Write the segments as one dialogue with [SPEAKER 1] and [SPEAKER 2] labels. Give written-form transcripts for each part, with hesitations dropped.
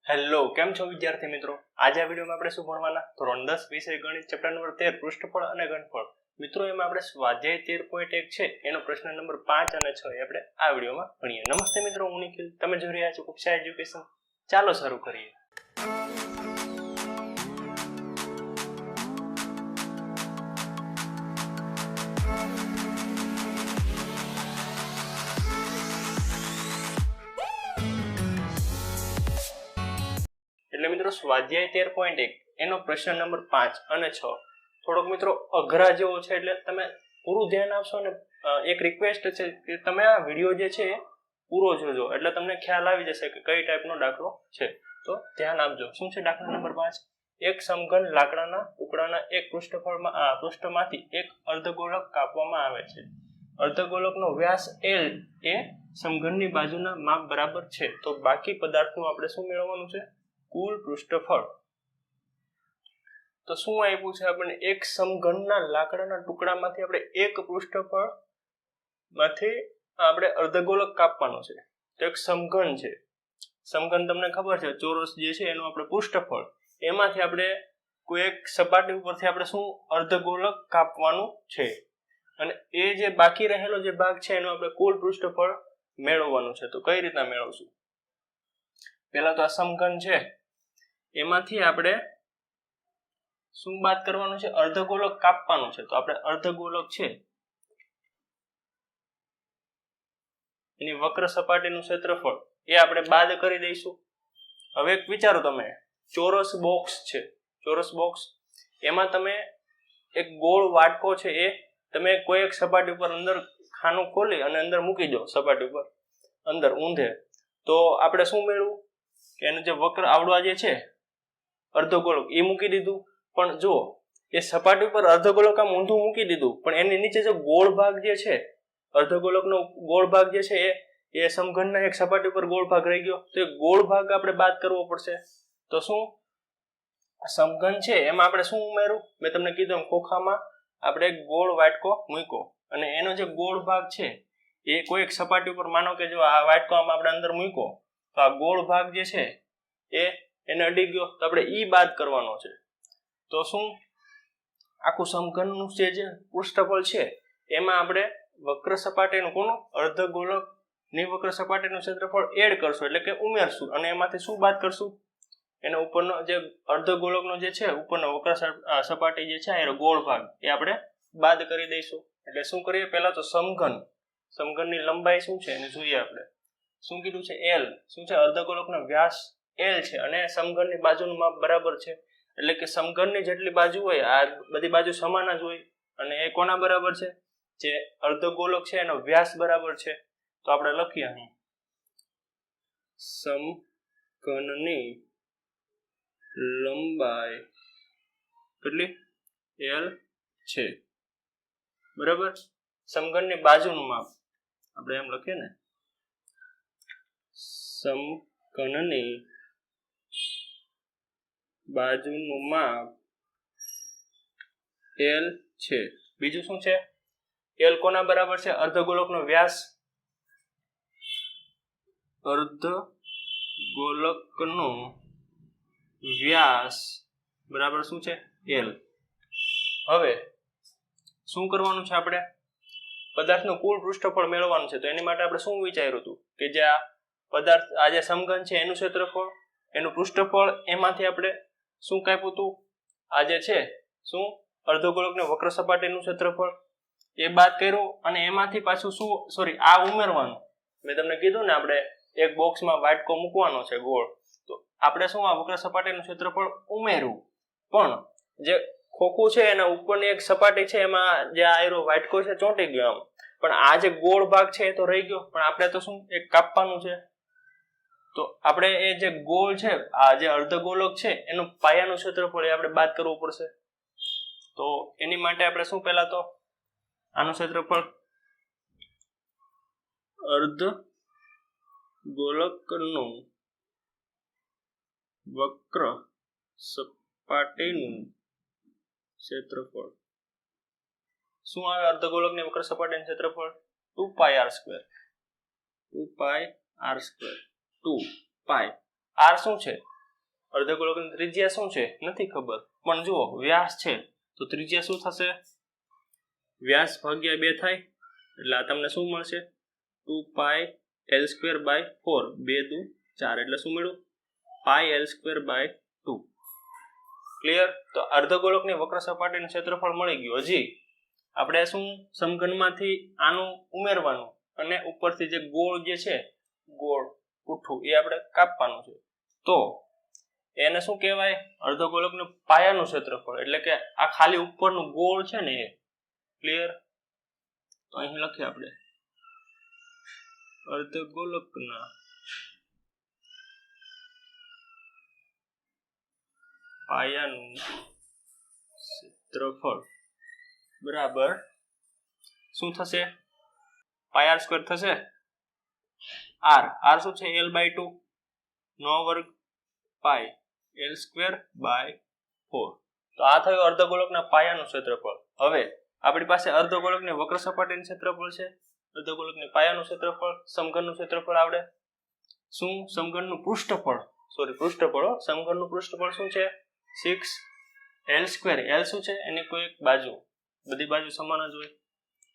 [SPEAKER 1] Hello, કેમ છો વિદ્યાર્થી મિત્રો? આજે આ વિડીયોમાં આપણે શું ભણવાના? ધોરણ 10 વિષય ગણિત ચેપ્ટર નંબર 13 પૃષ્ઠફળ અને ઘનફળ. મિત્રો, એમાં આપણે સ્વાધ્યાય 13.1 છે એનો પ્રશ્ન નંબર 5 અને 6 આપણે આ વિડીયોમાં ભણીએ. નમસ્તે મિત્રો, હું નિખિલ. તમે જોઈ રહ્યા છો કક્ષા એજ્યુકેશન. ચાલો શરૂ કરીએ. એટલે મિત્રો સ્વાધ્યાય 13.1 એનો પ્રશ્ન નંબર 5 અને 6 થોડોક મિત્રો અઘરા જેવો છે, એટલે તમે પૂરું ધ્યાન આપશો ને એક રિક્વેસ્ટ છે કે તમે આ વિડીયો જે છે એ પૂરો જોજો, એટલે તમને ખ્યાલ આવી જશે કે કઈ ટાઈપનો દાખલો છે. તો ધ્યાન આપજો. શું છે દાખલા નંબર 5? એક સમઘન લાકડાના ટુકડાના એક પૃષ્ઠમાંથી એક અર્ધગોળક કાપવામાં આવે છે. અર્ધગોળકનો વ્યાસ L એ સમઘનની બાજુના માપ બરાબર છે. તો બાકી પદાર્થનું આપણે શું મેળવવાનું છે? કુલ પૃષ્ઠફળ. તો શું આપ્યું છે આપણને? એક સમઘનના લાકડાના ટુકડામાંથી આપણે એક પૃષ્ઠફળ માંથી આપણે અર્ધગોળક કાપવાનો છે. તો એક સમઘન છે. સમઘન તમને ખબર છે, ચોરસ જે છે એનું આપણે પૃષ્ઠફળ, એમાંથી આપણે કોઈ એક સપાટી ઉપરથી આપણે શું અર્ધગોળક કાપવાનું છે, અને એ જે બાકી રહેલો જે ભાગ છે એનું આપણે કુલ પૃષ્ઠફળ મેળવવાનું છે. તો કઈ રીતના મેળવશું? પહેલા તો આ સમઘન છે એમાંથી આપણે શું બાદ કરવાનું છે? અર્ધગોળક કાપવાનું છે. તો આપણે અર્ધગોળક છે એની વક્ર સપાટીનું ક્ષેત્રફળ એ આપણે બાદ કરી દઈશું. હવે એક વિચારો, તમે ચોરસ બોક્સ છે, ચોરસ બોક્સ, એમાં તમે એક ગોળ વાટકો છે એ તમે કોઈ એક સપાટી ઉપર અંદર ખાનું ખોલી અને અંદર મૂકી દો, સપાટી ઉપર અંદર ઊંધે, તો આપણે શું મેળવું કે એનું જે વક્ર આવડવા જે છે અર્ધગોળક એ મૂકી દીધું. પણ જો એ સપાટી ઉપર અર્ધગોળક આમ ઊંધું મૂકી દીધું, પણ એની નીચે જે ગોળ ભાગ જે છે, અર્ધગોળકનો ગોળ ભાગ જે છે એ સમઘનના એક સપાટી ઉપર ગોળ ભાગ રહી ગયો. તો એ ગોળ ભાગ આપણે બાદ કરવો પડશે. તો શું સમઘન છે એમાં આપણે શું ઉમેર્યું? મેં તમને કીધું ખોખામાં આપણે ગોળ વાટકો મૂક્યો, અને એનો જે ગોળ ભાગ છે એ કોઈ એક સપાટી ઉપર, માનો કે જો આ વાટકો આમ આપણે અંદર મૂક્યો, તો આ ગોળ ભાગ જે છે એને અડી ગયો, તો આપણે ઈ બાદ કરવાનો છે. તો શું આખું સમઘનનું જે પૃષ્ઠફળ છે એમાં આપણે વક્ર સપાટીનું કોનું અર્ધગોળકની વક્ર સપાટીનું ક્ષેત્રફળ એડ કરશું, એટલે કે ઉમેરશું, અને એમાંથી શું બાદ કરશું? એનો ઉપરનો જે અર્ધગોળકનો જે છે ઉપરનો વક્ર સપાટી જે છે એનો ગોળ ભાગ એ આપણે બાદ કરી દઈશું. એટલે શું કરીએ? પહેલા તો સમઘનની લંબાઈ શું છે એને જોઈએ. આપણે શું કીધું છે? L. શું છે? અર્ધગોળકનો વ્યાસ L છે, અને સમઘનની બાજુનું માપ બરાબર છે, એટલે કે સમઘનની જેટલી બાજુ હોય આ બધી બાજુ સમાન જ હોય, અને એ કોના બરાબર છે? જે અર્ધગોળક છે એનો વ્યાસ બરાબર છે. તો આપણે લખીએ અહીં સમઘનની લંબાઈ કેટલી? L છે, બરાબર. સમઘનની બાજુનું માપ આપણે એમ લખીએ ને, સમઘનની બાજુનું માપ L છે. બીજું શું છે? L કોના બરાબર છે? અર્ધગોળકનો વ્યાસ, અર્ધગોળકનો વ્યાસ બરાબર શું છે? L. હવે શું કરવાનું છે? આપણે પદાર્થનું કુલ પૃષ્ઠફળ મેળવવાનું છે. તો એની માટે આપણે શું વિચાર્યું હતું કે જે આ પદાર્થ, આ જે સમઘન છે એનું ક્ષેત્રફળ, એનું પૃષ્ઠફળ, એમાંથી આપણે શું કાપ્યું હતું? આ જે છે શું અર્ધગોળકની વક્ર સપાટીનું ક્ષેત્રફળ એ બાદ કર્યું, અને એમાંથી પાછું શું આ ઉમેરવાનું. મેં તમને કીધું ને આપણે એક બોક્સમાં વાટકો મૂકવાનો છે ગોળ, તો આપણે શું આ વક્ર સપાટીનું ક્ષેત્રફળ ઉમેર્યું, પણ જે ખોખું છે એના ઉપરની એક સપાટી છે એમાં જે આ વાટકો છે ચોંટી ગયો આમ, પણ આ જે ગોળ ભાગ છે એ તો રહી ગયો, પણ આપણે તો શું એક કાપવાનું છે. તો આપણે એ જે ગોળ છે, આ જે અર્ધગોળક છે એનું પાયાનું ક્ષેત્રફળ એ આપણે બાદ કરવું પડશે. તો એની માટે આપણે શું, પહેલા તો આનું ક્ષેત્રફળ અર્ધગોળકનું વક્ર સપાટીનું ક્ષેત્રફળ શું આવે? અર્ધગોળકની વક્ર સપાટીનું ક્ષેત્રફળ 2πr². 2πr². 2π r શું છે? અર્ધગોળકની ત્રિજ્યા શું છે નથી ખબર, પણ જુઓ વ્યાસ છે તો ત્રિજ્યા શું થશે, વ્યાસ ભાગ્યા 2 થાય એટલે આ તમને શું મળશે 2πl²/4, 2 દુ 4 એટલે શું મળ્યું πl²/2. ક્લિયર? તો અર્ધગોળકની વક્ર સપાટીનું ક્ષેત્રફળ મળી ગયું. હજી આપણે શું સમઘનમાંથી આનું ઉમેરવાનું અને ઉપરથી જે ગોળ જે છે ગોળ પુઠ્ઠું એ આપણે કાપવાનું છે. તો એને શું કહેવાય અર્ધગોળકનું પાયાનું ક્ષેત્રફળ, એટલે કે આ ખાલી ઉપરનું ગોળ છે ને એ. ક્લિયર? તો અહીં લખીએ આપણે અર્ધગોળકના પાયાનું ક્ષેત્રફળ બરાબર શું થશે πr² થશે. r શું છે l/2 નો વર્ગ પાઈ l²/4. તો આ થયું અર્ધગોળકના પાયાનું ક્ષેત્રફળ. હવે આપણી પાસે અર્ધગોળકની વક્ર સપાટીનું ક્ષેત્રફળ છે, અર્ધગોળકની પાયાનું ક્ષેત્રફળ, સમઘનનું ક્ષેત્રફળ આવડે. શું સમઘનનું પૃષ્ઠફળ, પૃષ્ઠફળ સમઘનનું પૃષ્ઠફળ શું છે 6l². l શું છે એની કોઈ એક બાજુ, બધી બાજુ સમાન જ હોય.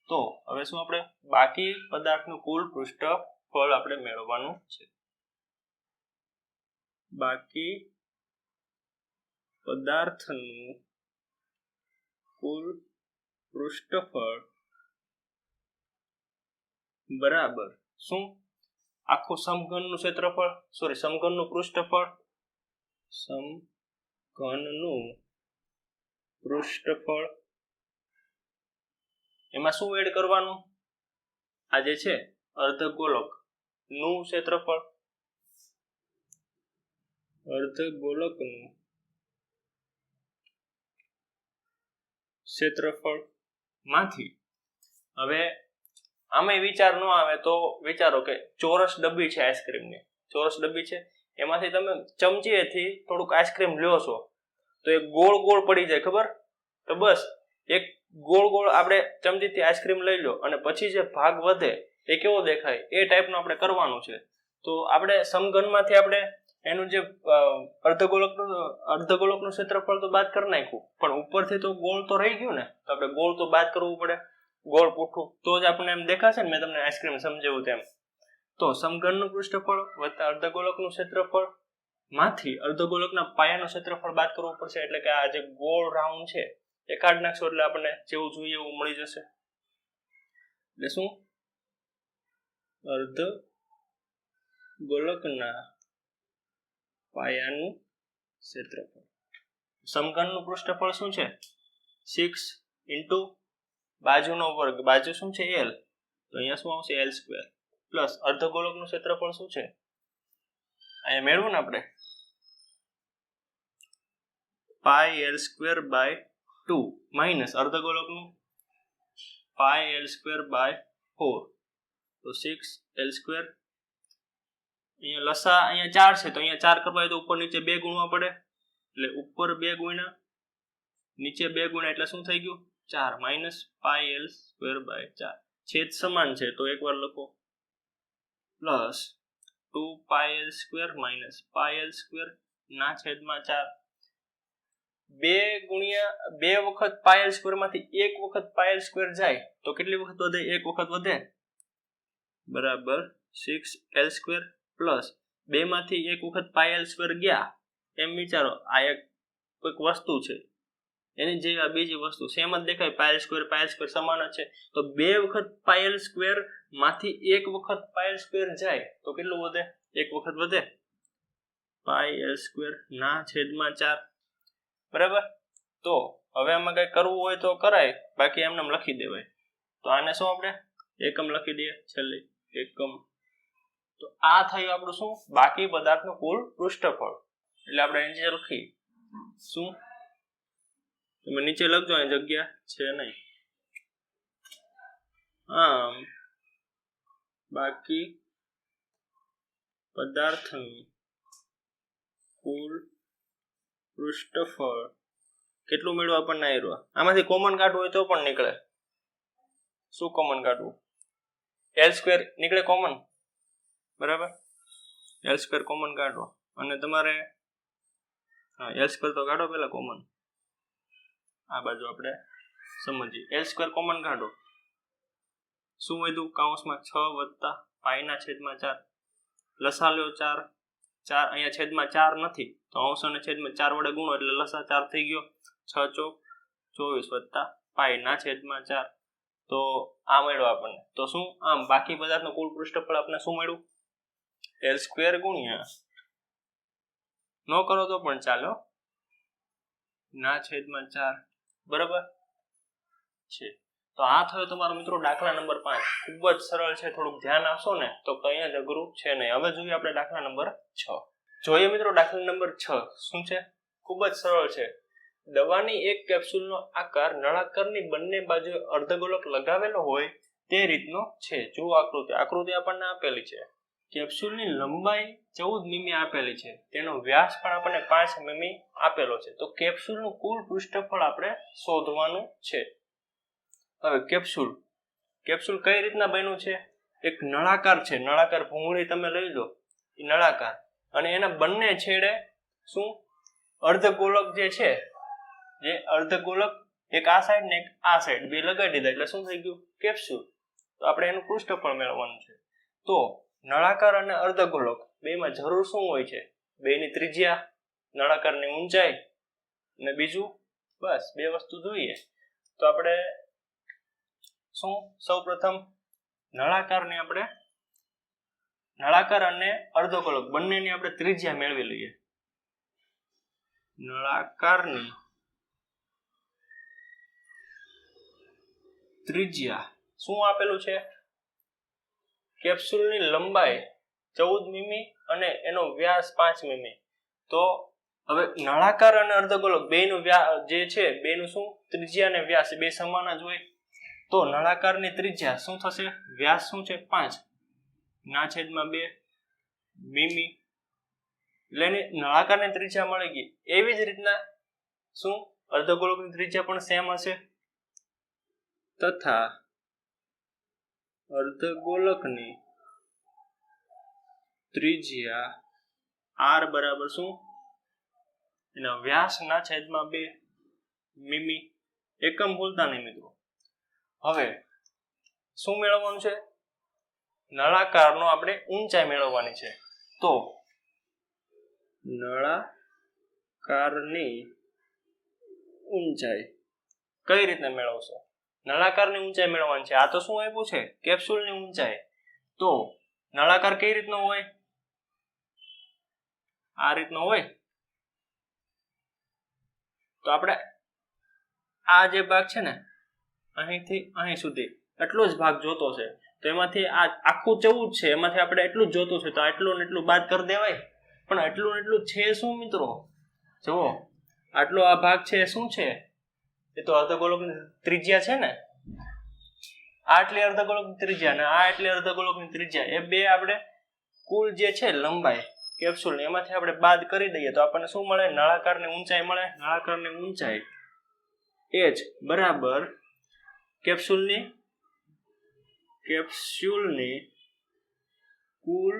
[SPEAKER 1] તો હવે શું આપણે બાકી પદાર્થનું કુલ પૃષ્ઠફળ આપણે મેળવવાનું છે. બાકી પદાર્થનું કુલ પૃષ્ઠફળ બરાબર શું આખું સમઘનનું ક્ષેત્રફળ, સમઘનનું પૃષ્ઠફળ, સમઘનનું પૃષ્ઠફળ એમાં શું એડ કરવાનું, આ જે છે અર્ધગોળક નું ક્ષેત્રફળ, અર્ધગોળકનું ક્ષેત્રફળ માંથી. હવે આમાં વિચાર ન આવે તો વિચારો કે ચોરસ ડબ્બી છે આઈસ્ક્રીમની, ચોરસ ડબ્બી છે એમાંથી તમે ચમચીએથી થોડુંક આઈસ્ક્રીમ લ્યો છો તો એ ગોળ ગોળ પડી જાય, ખબર? તો બસ એક ગોળ ગોળ આપણે ચમચીથી આઈસ્ક્રીમ લઈ લો અને પછી જે ભાગ વધે એ કેવો દેખાય એ ટાઈપનું આપણે કરવાનું છે. તો આપણે સમઘનમાંથી આપણે એનું જે અર્ધગોળકનું ક્ષેત્રફળ તો બાદ કરી નાખ્યું, પણ ઉપરથી તો ગોળ તો રહી ગયું ને, તો આપણે ગોળ તો બાદ કરવું પડે, ગોળ પુઠ્ઠું, તો જ આપણને એમ દેખાશે ને મેં તમને આઈસ્ક્રીમ સમજાવ્યું તેમ. તો સમઘનનું પૃષ્ઠફળ વત્તા અર્ધગોળકનું ક્ષેત્રફળ માંથી અર્ધગોળકના પાયાનું ક્ષેત્રફળ બાદ કરવું પડશે, એટલે કે આ જે ગોળ રાઉન્ડ છે એ કાઢી નાખશો એટલે આપણને જેવું જોઈએ એવું મળી જશે. એટલે શું અર્ધગોળકના પાયાનું ક્ષેત્રફળ. સમઘનનું પૃષ્ઠફળ શું છે 6 બાજુનો વર્ગ, બાજુ શું છે l, તો અહીંયા શું આવશે l² પ્લસ અર્ધગોળકનું ક્ષેત્રફળ શું છે અહીંયા મેળવું ને આપણે πl²/2 માઇનસ અર્ધગોળકનું πl²/4, તો 6l². અહીંયા લસા અહીંયા 4 છે તો અહીંયા 4 કરવા હોય તો ઉપર નીચે 2 ગુણવા પડે, એટલે ઉપર 2 ગુણ્યા નીચે 2 ગુણ્યા એટલે શું થઈ ગયું 4 માઇનસ πl²/4. છેદ સમાન છે તો એકવાર લખો પ્લસ 2πl² માઇનસ πl² ના છેદમાં 4. 2 વખત πl² માંથી 1 વખત πl² જાય તો કેટલી વખત વધે, 1 વખત વધે, બરાબર 6l² પ્લસ 2 માંથી 1 વખત πl² ગયા, એમ વિચારો આ એક કોઈક વસ્તુ છે એની જે આ બીજી વસ્તુ સેમ જ દેખાય, πl² સમાન જ છે, તો 2 વખત πl² માંથી 1 વખત πl² જાય તો કેટલું વધે, 1 વખત વધે, πl² ના છેદમાં 4. બરાબર? તો હવે આમાં કઈ કરવું હોય તો કરાય, બાકી એમને લખી દેવાય. તો આને શું આપણે એકમ લખી દઈએ છેલ્લે એકમ. તો આ થયું આપણું શું બાકી પદાર્થનું કુલ પૃષ્ઠફળ. એટલે આપણે નીચે લખી શું, તમે નીચે લખજો, અહીં જગ્યા છે નહીં. આમ બાકી પદાર્થનું કુલ પૃષ્ઠફળ કેટલું મેળવું આપણને આવ્યું. આમાંથી કોમન કાઢવું હોય તો પણ નીકળે. શું કોમન કાઢવું, l² નીકળે કોમન, બરાબર, l² કોમન કાઢો અને તમારે હા l² તો કાઢો પેલા કોમન, આ બાજુ આપણે સમજીએ l² કોમન કાઢો, શું વધ્યું કૌંસમાં 6 વત્તા π/4, લસા લ્યો 4, અહીંયા છેદમાં 4 નથી તો અંશ અને છેદમાં 4 વડે ગુણો એટલે લસા 4 થઈ ગયો, 6 ચોક 24 વત્તા π/4, તો આ મળ્યો આપણને. તો શું આમ બાકી પદાર્થનું કુલ પૃષ્ઠફળ આપણને શું મળ્યું l² ગુણ્યા ન કરો તો પણ ચાલો ના છેદમાં 4 બરાબર છે. તો આ થયો તમારો મિત્રો દાખલા નંબર 5. ખૂબ જ સરળ છે, થોડુંક ધ્યાન આપશો ને તો કંઈ જ અઘરું છે નહીં. હવે જોઈએ આપણે દાખલા નંબર 6. જોઈએ મિત્રો દાખલા નંબર 6 શું છે, ખૂબ જ સરળ છે. દવાની એક કેપ્સ્યુલનો આકાર નળાકારની બંને બાજુએ અર્ધગોળક લગાવેલો હોય તે રીતનો છે. જો આકૃતિ આપણને આપેલી છે, કેપ્સ્યુલની લંબાઈ 14 મીમી આપેલી છે, તેનો વ્યાસ પણ આપણને 5 મીમી આપેલો છે. તો કેપ્સ્યુલનું કુલ પૃષ્ઠફળ આપણે શોધવાનું છે. હવે કેપ્સ્યુલ કઈ રીતના બન્યું છે, એક નળાકાર છે, નળાકાર ભૂંગળી તમે લઈ લો, એ નળાકાર, અને એના બંને છેડે શું અર્ધગોળક જે છે, જે અર્ધગોળક એક આ સાઈડ ને એક આ સાઈડ બે લગાડી દીધા એટલે શું થઈ ગયું કેપ્સ્યુલ. તો આપણે એનું પૃષ્ઠફળ મેળવવાનું છે. તો નળાકાર અને અર્ધગોળક બેમાં જરૂર શું હોય છે, બેની ત્રિજ્યા, નળાકારની ઊંચાઈ અને બીજું બસ બે વસ્તુ જોઈએ. તો આપણે શું સૌપ્રથમ નળાકાર અને અર્ધગોળક બંનેની આપણે ત્રિજ્યા મેળવી લઈએ. નળાકારની ત્રિજ્યા શું આપેલું છે, કેપ્સ્યુલની લંબાઈ 14 મીમી અને એનો વ્યાસ 5 મીમી. તો હવે નળાકાર અને અર્ધગોળક બેનું જે છે, બેનું શું ત્રિજ્યા અને વ્યાસ બે સમાન જ હોય. તો નળાકારની ત્રિજ્યા શું થશે, વ્યાસ શું છે 5 ના છેદમાં 2 મીમી, એટલે નળાકારની ત્રિજ્યા મળી ગઈ. એવી જ રીતના શું અર્ધગોળકની ત્રિજ્યા પણ સેમ હશે, તથા અર્ધગોળકની ત્રિજ્યા r બરાબર શું એના વ્યાસ ના છેદમાં 2 મીમી. એકમ ભૂલતા નહીં મિત્રો. હવે શું મેળવવાનું છે, નળાકારનો આપણે ઊંચાઈ મેળવવાની છે. તો નળાકારની ઊંચાઈ કઈ રીતે મેળવશો, નળાકારની ઊંચાઈ મેળવવાની છે. આ તો શું આપ્યું છે કેપ્સ્યુલની ઊંચાઈ. તો નળાકાર કઈ રીતનો હોય, આ રીતનો હોય. તો આપણે આ જે ભાગ છે ને અહીંથી અહીં સુધી એટલો જ ભાગ જોતો છે. તો એમાંથી આ આખું 14 છે, એમાંથી આપણે એટલું જ જોતું છે. તો આટલું ને એટલું બાદ કરી દેવાય. પણ એટલું ને એટલું છે શું મિત્રો, જુઓ આટલો આ ભાગ છે શું છે, એ તો અર્ધગોળકની ત્રિજ્યા છે ને. આટલી અર્ધગોળકની ત્રિજ્યા અને આ એટલી અર્ધગોળકની ત્રિજ્યા, એ બે આપણે કુલ જે છે લંબાઈ કેપ્સ્યુલની એમાંથી આપણે બાદ કરી દઈએ તો આપણને શું મળે, નળાકારની ઊંચાઈ મળે. નળાકારની ઊંચાઈ h બરાબર કેપ્સ્યુલની કુલ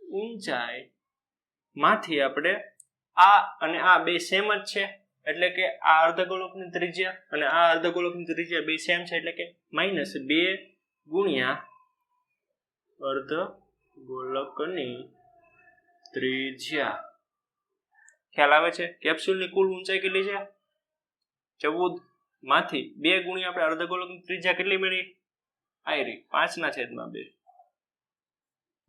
[SPEAKER 1] ઊંચાઈ માંથી આપણે આ અને આ બે સેમ જ છે, એટલે કે આ અર્ધગોળકની ત્રિજ્યા અને આ અર્ધગોળકની ત્રિજ્યા બે સેમ છે, એટલે કે -2 ગુણ્યા અર્ધગોળકની ત્રિજ્યા. ખ્યાલ આવે છે, કેપ્સ્યુલની કુલ ઊંચાઈ કેટલી છે 14, માંથી 2 ગુણ્યા આપણે અર્ધગોળકની ત્રિજ્યા કેટલી મળી, આયરી 5/2.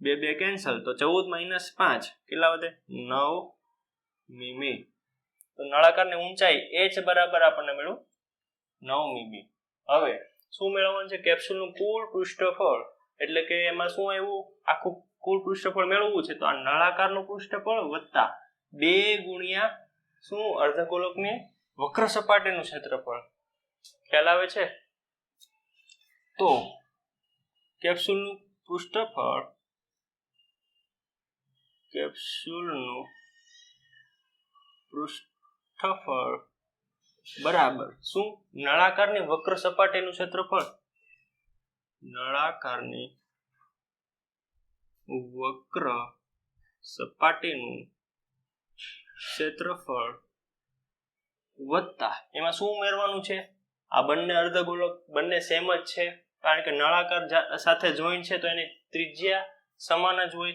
[SPEAKER 1] 2 કેન્સલ, તો 14 - 5 કેટલા વધે 9 મીમી. તો નળાકારની ઊંચાઈ h બરાબર આપણને મળ્યું 9 મીમી. હવે શું મેળવવાનું છે, કેપ્સ્યુલનું કુલ પૃષ્ઠફળ, એટલે કે એમાં શું આવ્યું, આખું કુલ પૃષ્ઠફળ મેળવવું છે. તો આ નળાકારનું પૃષ્ઠફળ વત્તા 2 ગુણ્યા શું અર્ધગોળકની વક્ર સપાટીનું ક્ષેત્રફળ. ખ્યાલ આવે છે. તો કેપ્સ્યુલનું પૃષ્ઠફળ બરાબર શું નળાકારની વક્ર સપાટીનું ક્ષેત્રફળ. નળાકારની વક્ર સપાટીનું ક્ષેત્રફળ વત્તા એમાં શું ઉમેરવાનું છે? આ બંને અર્ધગોળક બંને સેમ જ છે, કારણ કે નળાકાર સાથે જોઈન્ટ છે તો એની ત્રિજ્યા સમાન જ હોય.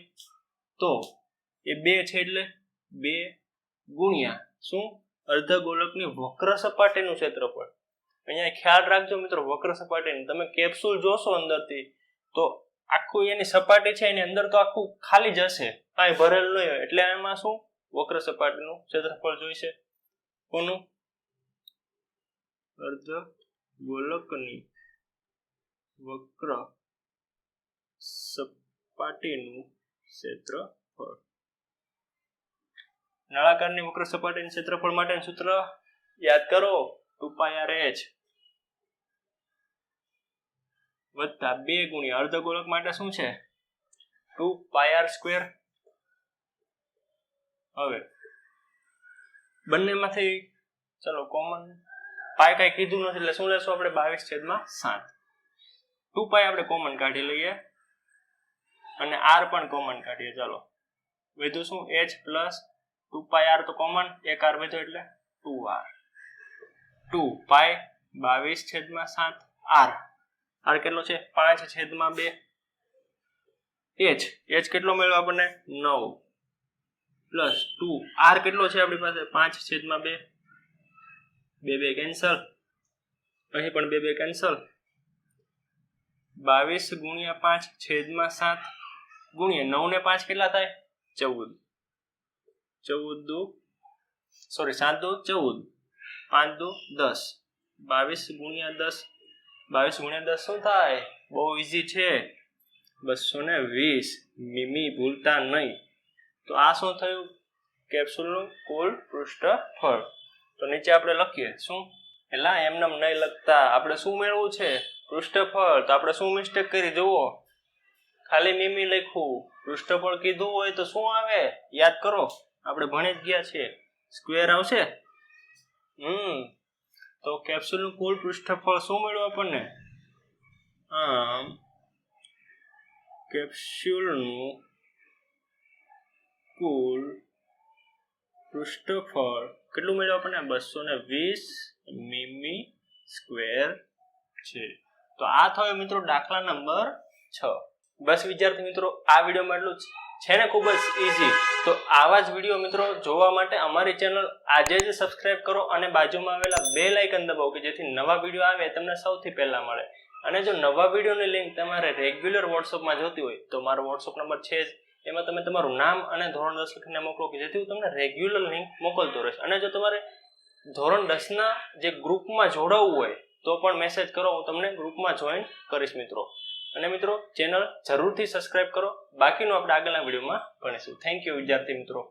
[SPEAKER 1] તો એ 2 છે એટલે 2 ગુણ્યા શું? અર્ધગોળકની વક્ર સપાટીનું ક્ષેત્રફળ. અહીંયા ખ્યાલ રાખજો મિત્રો, વક્ર સપાટીની તમે કેપ્સ્યુલ જોશો અંદરથી તો આખું એની સપાટી છે એની અંદર તો આખું ખાલી જ હશે, કાંઈ ભરેલ નહીં હોય. એટલે એમાં શું? વક્ર સપાટીનું ક્ષેત્રફળ જોઈશે. કોનું? અર્ધગોળકની વક્ર સપાટીનું ક્ષેત્રફળ. નળાકારની વક્ર સપાટીના ક્ષેત્રફળ માટેનું સૂત્ર યાદ કરો, 2πrh વત્તા 2 ગુણ્યા અર્ધગોળક માટે શું છે? 2πr². હવે બંનેમાંથી ચલો કોમન પાઈ કઈ કીધું નથી એટલે શું લેશું આપણે? 22/7. 2π આપણે કોમન કાઢી લઈએ અને r પણ કોમન કાઢીએ. ચાલો વધ્યું શું? h પ્લસ 2πr તો કોમન, એક r વધ્યો એટલે 2r. 2π 22/7 r. r કેટલો છે? 5/2. h કેટલો મળ્યો આપણને? 9 પ્લસ 2 r કેટલો છે આપણી પાસે? 5/2. 2 કેન્સલ, અહીં પણ 2 કેન્સલ. 22 ગુણ્યા 5/7 ગુણ્યા 9 ને 5 કેટલા થાય? 14. 7 દુ 14, 5 દુ 10. 22 ગુણ્યા 10, 22 ગુણ્યા 10 શું થાય? બહુ ઈઝી છે, 220 મીમી, ભૂલતા નહીં. તો આ શું થયું? કેપ્સ્યુલનું કુલ પૃષ્ઠફળ. તો નીચે આપણે લખીએ શું? એલા એમને નહીં લખતા, આપણે શું મેળવવું છે? પૃષ્ઠફળ. તો આપણે શું મિસ્ટેક કરી? જુઓ, ખાલી મીમી લખ્યું. પૃષ્ઠફળ કીધું હોય તો શું આવે? યાદ કરો, આપણે ભણી જ ગયા છીએ. સ્ક્વેર આવશે. તો કેપ્સ્યુલનું કુલ પૃષ્ઠફળ શું મળ્યું આપણને? કેપ્સ્યુલનું કુલ પૃષ્ઠફળ કેટલું મળ્યું આપણને? 220 મીમી સ્ક્વેર છે. તો આ થયો મિત્રો દાખલા નંબર 6. બસ વિદ્યાર્થી મિત્રો, આ વિડીયોમાં એટલું છે ને, ખૂબ જ ઈઝી. તો આવા જ વિડીયો મિત્રો જોવા માટે અમારી ચેનલ આજે જ સબસ્ક્રાઇબ કરો અને બાજુમાં આવેલા બેલ આઇકન દબાવો કે જેથી નવા વિડીયો આવે તમને સૌથી પહેલા મળે. અને જો નવા વિડીયોની લિંક તમારે રેગ્યુલર વોટ્સઅપમાં જોતી હોય તો મારો વોટ્સઅપ નંબર છે જ, એમાં તમે તમારું નામ અને ધોરણ 10 લખીને મોકલો કે જેથી હું તમને રેગ્યુલર લિંક મોકલતો રહીશ. અને જો તમારે ધોરણ 10ના જે ગ્રુપમાં જોડાવવું હોય તો પણ મેસેજ કરો, હું તમને ગ્રુપમાં જોઈન કરીશ મિત્રો. અને મિત્રો ચેનલ જરૂરથી સબસ્ક્રાઇબ કરો. બાકીનું આપણે આગળના વિડીયોમાં ભણીશું. થેન્ક યુ વિદ્યાર્થી મિત્રો.